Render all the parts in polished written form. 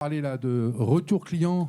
Parler là de retour client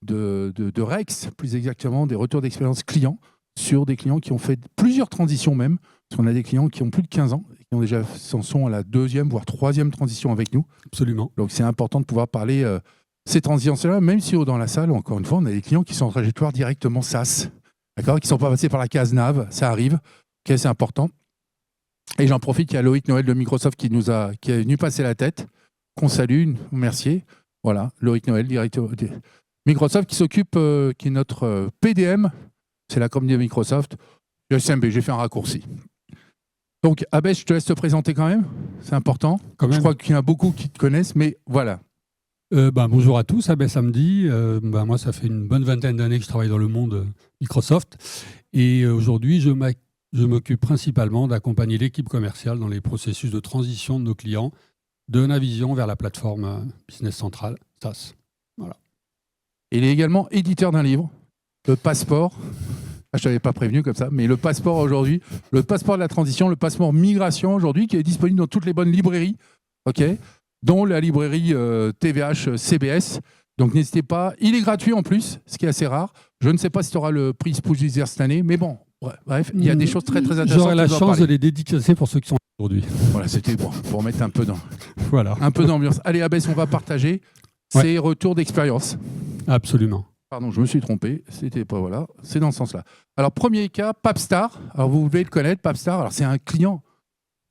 de Rex, plus exactement, des retours d'expérience client sur des clients qui ont fait plusieurs transitions même, parce qu'on a des clients qui ont plus de 15 ans, et qui ont déjà sont à la deuxième, voire troisième transition avec nous. Absolument. Donc c'est important de pouvoir parler ces transitions-là, même si dans la salle, encore une fois, on a des clients qui sont en trajectoire directement SaaS, d'accord, qui ne sont pas passés par la case NAV, ça arrive, okay, c'est important. Et j'en profite, il y a Loïc Noël de Microsoft qui est venu passer la tête, qu'on salue, nous remercier. Voilà, Loïc Noël, directeur de Microsoft, qui s'occupe, qui est notre PDM, c'est la com de Microsoft, le SMB, j'ai fait un raccourci. Donc, Abès, je te laisse te présenter quand même, c'est important. Je crois qu'il y en a beaucoup qui te connaissent, mais voilà. Bonjour à tous, Abès Samedi. Moi, ça fait une bonne vingtaine d'années que je travaille dans le monde Microsoft. Et aujourd'hui, je m'occupe principalement d'accompagner l'équipe commerciale dans les processus de transition de nos clients de Navision vers la plateforme Business Central, SaaS. Voilà. Il est également éditeur d'un livre, Le Passeport. Je ne t'avais pas prévenu comme ça, mais le passeport aujourd'hui, le passeport de la transition, le passeport migration aujourd'hui, qui est disponible dans toutes les bonnes librairies, okay, dont la librairie TVH CBS. Donc n'hésitez pas, il est gratuit en plus, ce qui est assez rare. Je ne sais pas si tu auras le prix Pulitzer cette année, mais bon, bref, il y a des choses très très intéressantes. J'aurai la chance de les dédicacer pour ceux qui sont aujourd'hui. Voilà, c'était bon, pour mettre un peu voilà. un peu d'ambiance. Allez, Abès, on va partager ces retours d'expérience. Absolument. Pardon, je me suis trompé. C'était pas voilà, c'est dans ce sens-là. Alors premier cas, Papstar. Alors vous devez le connaître, Papstar. Alors c'est un client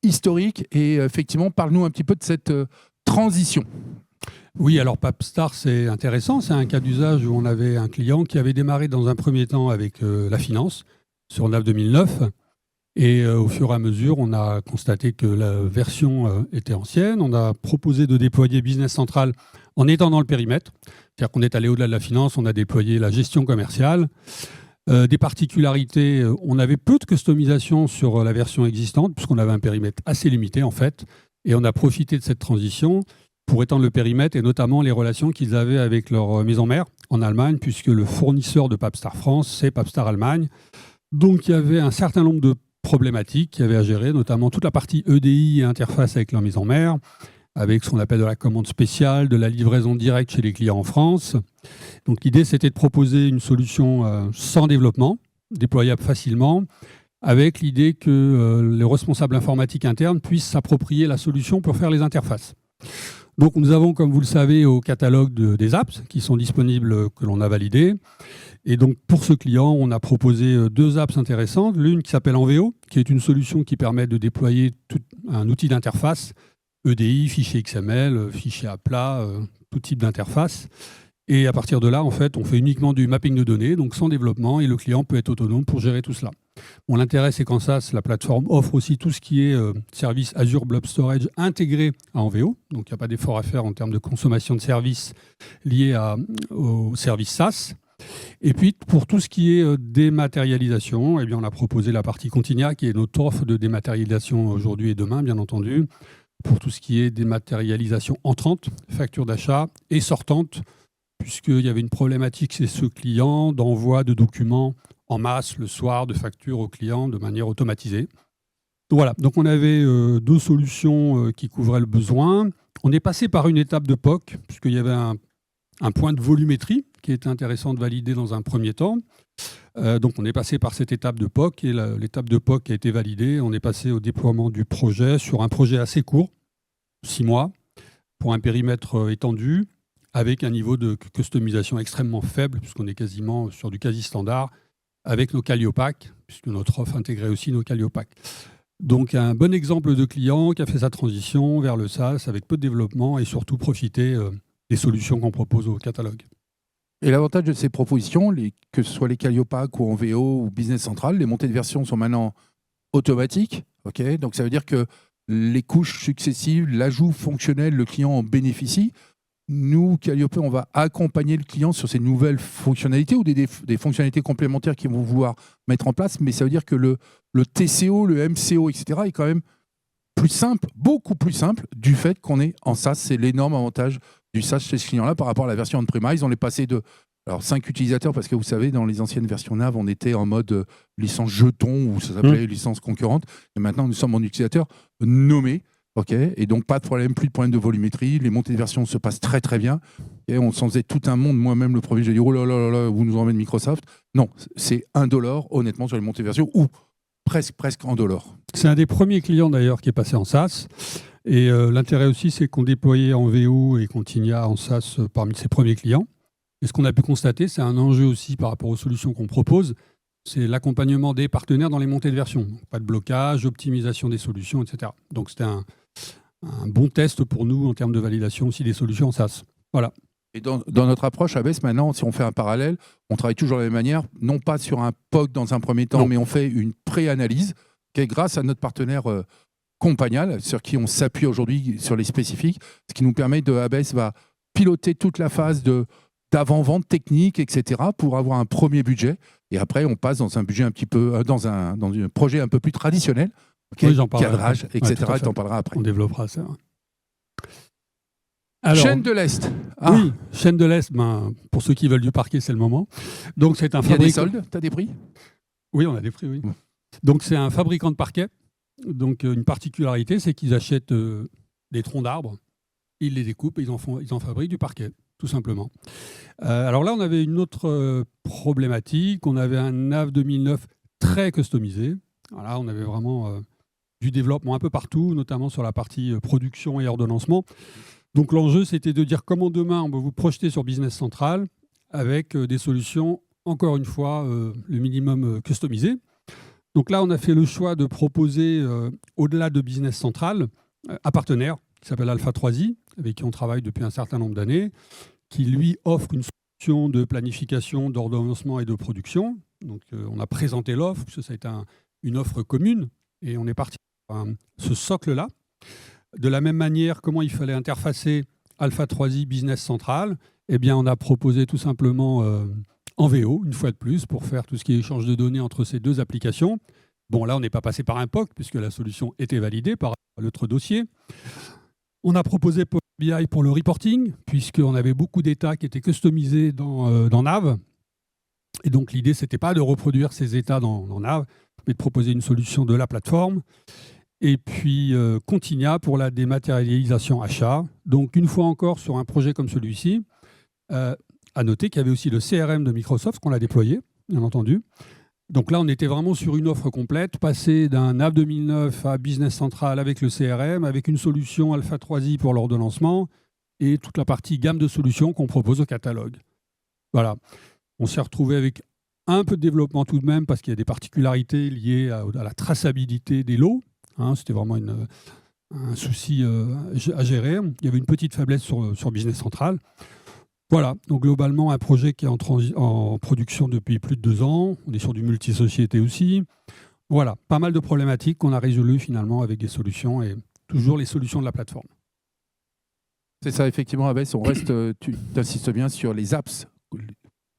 historique et effectivement, parle-nous un petit peu de cette transition. Oui, alors Papstar, c'est intéressant. C'est un cas d'usage où on avait un client qui avait démarré dans un premier temps avec la finance sur NAV 2009. Et au fur et à mesure, on a constaté que la version était ancienne. On a proposé de déployer Business Central en étendant le périmètre. C'est-à-dire qu'on est allé au-delà de la finance, on a déployé la gestion commerciale. Des particularités, on avait peu de customisation sur la version existante, puisqu'on avait un périmètre assez limité en fait. Et on a profité de cette transition pour étendre le périmètre et notamment les relations qu'ils avaient avec leur maison mère en Allemagne, puisque le fournisseur de Papstar France, c'est Papstar Allemagne. Donc il y avait un certain nombre de problématiques qu'il y avait à gérer, notamment toute la partie EDI et interface avec leur maison mère, avec ce qu'on appelle de la commande spéciale, de la livraison directe chez les clients en France. Donc l'idée, c'était de proposer une solution sans développement, déployable facilement, avec l'idée que les responsables informatiques internes puissent s'approprier la solution pour faire les interfaces. Donc nous avons, comme vous le savez, au catalogue des apps qui sont disponibles, que l'on a validées. Et donc pour ce client, on a proposé deux apps intéressantes. L'une qui s'appelle Enveo, qui est une solution qui permet de déployer un outil d'interface, EDI, fichier XML, fichier à plat, tout type d'interface. Et à partir de là, en fait, on fait uniquement du mapping de données, donc sans développement, et le client peut être autonome pour gérer tout cela. Bon, l'intérêt, c'est qu'en SaaS, la plateforme offre aussi tout ce qui est service Azure Blob Storage intégré à Enveo. Donc, il n'y a pas d'effort à faire en termes de consommation de services liés au service SaaS. Et puis, pour tout ce qui est dématérialisation, eh bien, on a proposé la partie Continia, qui est notre offre de dématérialisation aujourd'hui et demain, bien entendu, pour tout ce qui est dématérialisation entrante, facture d'achat, et sortante, puisqu'il y avait une problématique chez ce client d'envoi de documents en masse le soir, de factures aux clients de manière automatisée. Donc voilà, donc on avait deux solutions qui couvraient le besoin. On est passé par une étape de POC, puisqu'il y avait un point de volumétrie qui était intéressant de valider dans un premier temps. Donc on est passé par cette étape de POC et l'étape de POC a été validée. On est passé au déploiement du projet sur un projet assez court, 6 mois, pour un périmètre étendu, avec un niveau de customisation extrêmement faible, puisqu'on est quasiment sur du quasi-standard, avec nos Calliopac, puisque notre offre intégrait aussi nos Calliopac. Donc un bon exemple de client qui a fait sa transition vers le SaaS avec peu de développement et surtout profiter des solutions qu'on propose au catalogue. Et l'avantage de ces propositions, que ce soit les Calliopac ou Enveo ou Business Central, les montées de version sont maintenant automatiques. Okay, donc ça veut dire que les couches successives, l'ajout fonctionnel, le client en bénéficie. Nous, Calliope, on va accompagner le client sur ces nouvelles fonctionnalités ou des fonctionnalités complémentaires qu'ils vont vouloir mettre en place. Mais ça veut dire que le TCO, le MCO, etc. est quand même plus simple, beaucoup plus simple, du fait qu'on est en SaaS. C'est l'énorme avantage du SaaS chez ce client-là par rapport à la version on-premise. On est passé de 5 utilisateurs, parce que vous savez, dans les anciennes versions NAV, on était en mode licence jeton, ou ça s'appelait licence concurrente. Et maintenant, nous sommes en utilisateur nommé. Okay, et donc, pas de problème, plus de problème de volumétrie. Les montées de version se passent très, très bien. Et on s'en faisait tout un monde. Moi-même, le premier, j'ai dit, oh là là là là, vous nous emmenez de Microsoft. Non, c'est $1, honnêtement, sur les montées de version, ou presque en dollars. C'est un des premiers clients, d'ailleurs, qui est passé en SaaS. Et l'intérêt aussi, c'est qu'on déployait en VO et qu'on Tinea en SaaS parmi ses premiers clients. Et ce qu'on a pu constater, c'est un enjeu aussi par rapport aux solutions qu'on propose. C'est l'accompagnement des partenaires dans les montées de version. Pas de blocage, optimisation des solutions, etc. Donc, c'était un bon test pour nous en termes de validation aussi des solutions en SaaS. Voilà. Et dans notre approche ABS, maintenant, si on fait un parallèle, on travaille toujours de la même manière, non pas sur un POC dans un premier temps, mais on fait une pré-analyse qui est grâce à notre partenaire Compagnal, sur qui on s'appuie aujourd'hui sur les spécifiques, ce qui nous permet ABS va piloter toute la phase d'avant-vente technique, etc., pour avoir un premier budget. Et après, on passe dans un budget un petit peu, dans un projet un peu plus traditionnel. Okay, oui, cadrage, etc. Ouais, et tu en parleras après. On développera ça. Alors, chaîne de l'Est. Ah. Oui, chaîne de l'Est. Pour ceux qui veulent du parquet, c'est le moment. Donc, c'est un fabricant. Il y a des soldes. Tu as des prix? Oui, on a des prix, oui. Donc, c'est un fabricant de parquet. Donc, une particularité, c'est qu'ils achètent des troncs d'arbres, ils les découpent et ils en fabriquent du parquet, tout simplement. Alors là, on avait une autre problématique. On avait un NAV 2009 très customisé. Voilà, on avait vraiment du développement un peu partout, notamment sur la partie production et ordonnancement. Donc l'enjeu, c'était de dire comment demain on va vous projeter sur Business Central avec des solutions, encore une fois, le minimum customisé. Donc là, on a fait le choix de proposer, au-delà de Business Central, un partenaire qui s'appelle Alpha 3i, avec qui on travaille depuis un certain nombre d'années, qui lui offre une solution de planification, d'ordonnancement et de production. Donc on a présenté l'offre, parce que ça a été une offre commune, et on est parti ce socle-là. De la même manière, comment il fallait interfacer Alpha 3i Business Central, eh bien, on a proposé tout simplement en VO, une fois de plus, pour faire tout ce qui est échange de données entre ces deux applications. Bon, là, on n'est pas passé par un POC, puisque la solution était validée par l'autre dossier. On a proposé Power BI pour le reporting, puisqu'on avait beaucoup d'états qui étaient customisés dans Nav. Et donc, l'idée, ce n'était pas de reproduire ces états dans Nav, mais de proposer une solution de la plateforme. Et puis, Continia pour la dématérialisation achat. Donc, une fois encore, sur un projet comme celui-ci, à noter qu'il y avait aussi le CRM de Microsoft qu'on a déployé, bien entendu. Donc là, on était vraiment sur une offre complète, passer d'un NAV 2009 à Business Central avec le CRM, avec une solution Alpha 3i pour l'ordonnancement et toute la partie gamme de solutions qu'on propose au catalogue. Voilà. On s'est retrouvé avec un peu de développement tout de même parce qu'il y a des particularités liées à la traçabilité des lots. C'était vraiment un souci à gérer. Il y avait une petite faiblesse sur Business Central. Voilà, donc globalement, un projet qui est en production depuis plus de 2 ans. On est sur du multi-société aussi. Voilà, pas mal de problématiques qu'on a résolues finalement avec des solutions et toujours les solutions de la plateforme. C'est ça, effectivement, Abès, on reste, tu insistes bien sur les apps.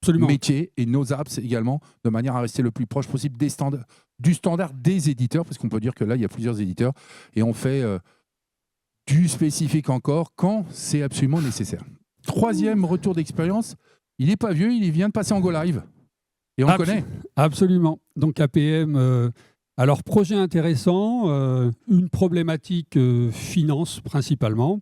Absolument. Métiers et nos apps également, de manière à rester le plus proche possible du standard des éditeurs, parce qu'on peut dire que là, il y a plusieurs éditeurs, et on fait du spécifique encore quand c'est absolument nécessaire. 3e retour d'expérience, il n'est pas vieux, il vient de passer en Go Live. Et on le connaît. Absolument. Donc APM, alors projet intéressant, une problématique finance principalement,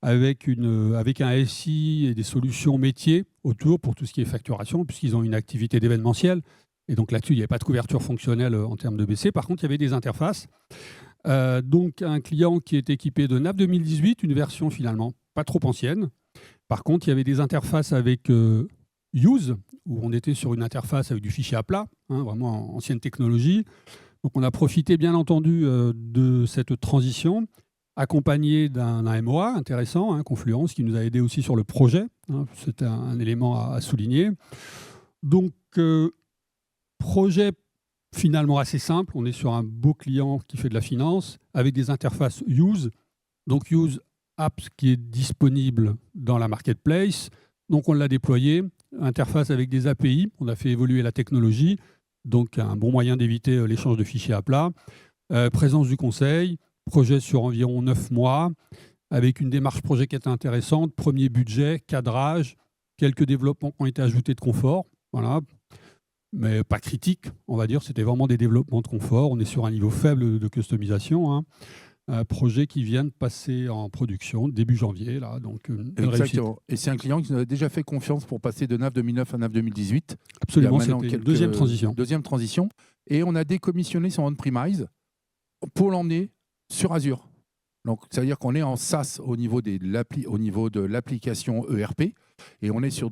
avec un SI et des solutions métiers autour pour tout ce qui est facturation, puisqu'ils ont une activité d'événementiel. Et donc là-dessus, il n'y avait pas de couverture fonctionnelle en termes de BC. Par contre, il y avait des interfaces. Donc un client qui est équipé de NAV 2018, une version finalement pas trop ancienne. Par contre, il y avait des interfaces avec Use, où on était sur une interface avec du fichier à plat, vraiment ancienne technologie. Donc on a profité bien entendu de cette transition, accompagné d'un MOA intéressant, Confluence, qui nous a aidé aussi sur le projet. C'était un élément à souligner. Donc, projet finalement assez simple. On est sur un beau client qui fait de la finance, avec des interfaces Use. Donc, Use Apps qui est disponible dans la marketplace. Donc, on l'a déployé. Interface avec des API. On a fait évoluer la technologie. Donc, un bon moyen d'éviter l'échange de fichiers à plat. Présence du conseil. Projet sur environ 9 mois, avec une démarche projet qui était intéressante. Premier budget, cadrage, quelques développements qui ont été ajoutés de confort. Voilà. Mais pas critique, on va dire. C'était vraiment des développements de confort. On est sur un niveau faible de customisation. un projet qui vient de passer en production début janvier. Là, donc une belle réussite. Exactement. Et c'est un client qui nous a déjà fait confiance pour passer de NAV 2009 à NAV 2018. Absolument, Il y a maintenant c'était une deuxième transition. Deuxième transition. Et on a décommissionné son on-premise pour l'emmener sur Azure. Donc, ça veut dire qu'on est en SaaS au niveau de l'application ERP. Et on est sur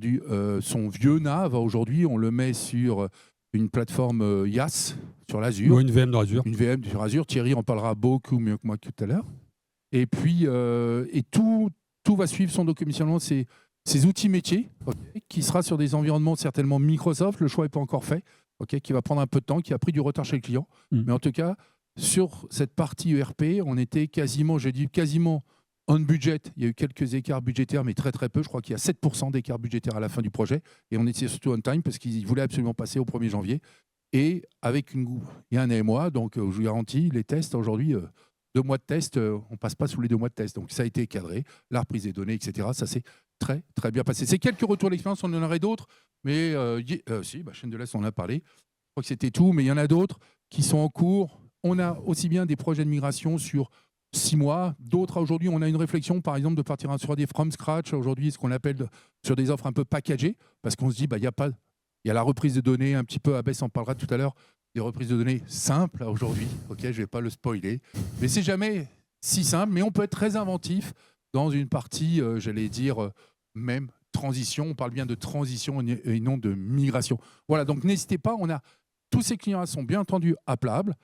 son vieux NAV. Aujourd'hui, on le met sur une plateforme IaaS sur l'Azure. Ou une VM dans Azure. Une VM sur Azure. Thierry en parlera beaucoup mieux que moi tout à l'heure. Et puis, tout va suivre son décommissionnement, ses outils métiers, qui sera sur des environnements certainement Microsoft. Le choix n'est pas encore fait, qui va prendre un peu de temps, qui a pris du retard chez le client. Mais en tout cas, sur cette partie ERP, on était quasiment on budget. Il y a eu quelques écarts budgétaires, mais très très peu. Je crois qu'il y a 7% d'écart budgétaire à la fin du projet. Et on était surtout on time parce qu'ils voulaient absolument passer au 1er janvier. Et il y a un AMOA, donc je vous garantis, les tests aujourd'hui, 2 mois de test, on ne passe pas sous les 2 mois de test. Donc ça a été cadré, la reprise des données, etc. Ça s'est très très bien passé. C'est quelques retours d'expérience, on en aurait d'autres, mais chaîne de l'Est, on en a parlé. Je crois que c'était tout, mais il y en a d'autres qui sont en cours. On a aussi bien des projets de migration sur 6 mois, d'autres aujourd'hui, on a une réflexion, par exemple, de partir sur des from scratch, aujourd'hui, ce qu'on appelle sur des offres un peu packagées, parce qu'on se dit, il y a la reprise de données un petit peu, Abès en parlera tout à l'heure, des reprises de données simples aujourd'hui, je ne vais pas le spoiler, mais c'est jamais si simple, mais on peut être très inventif dans une partie, même transition, on parle bien de transition et non de migration. Voilà, donc n'hésitez pas, tous ces clients sont bien entendu appelables.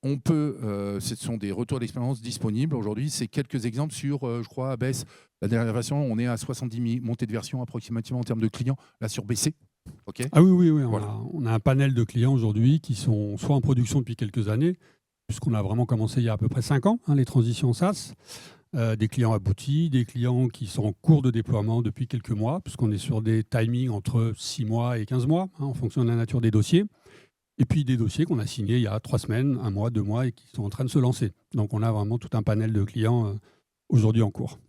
On peut, ce sont des retours d'expérience disponibles aujourd'hui. C'est quelques exemples sur, je crois, Abès, la dernière version, on est à 70 montées de version approximativement en termes de clients, là sur BC. Ah oui, voilà. On a un panel de clients aujourd'hui qui sont soit en production depuis quelques années, puisqu'on a vraiment commencé il y a à peu près 5 ans, les transitions SaaS, des clients aboutis, des clients qui sont en cours de déploiement depuis quelques mois, puisqu'on est sur des timings entre 6 mois et 15 mois, en fonction de la nature des dossiers. Et puis des dossiers qu'on a signés il y a 3 semaines, 1 mois, 2 mois et qui sont en train de se lancer. Donc on a vraiment tout un panel de clients aujourd'hui en cours.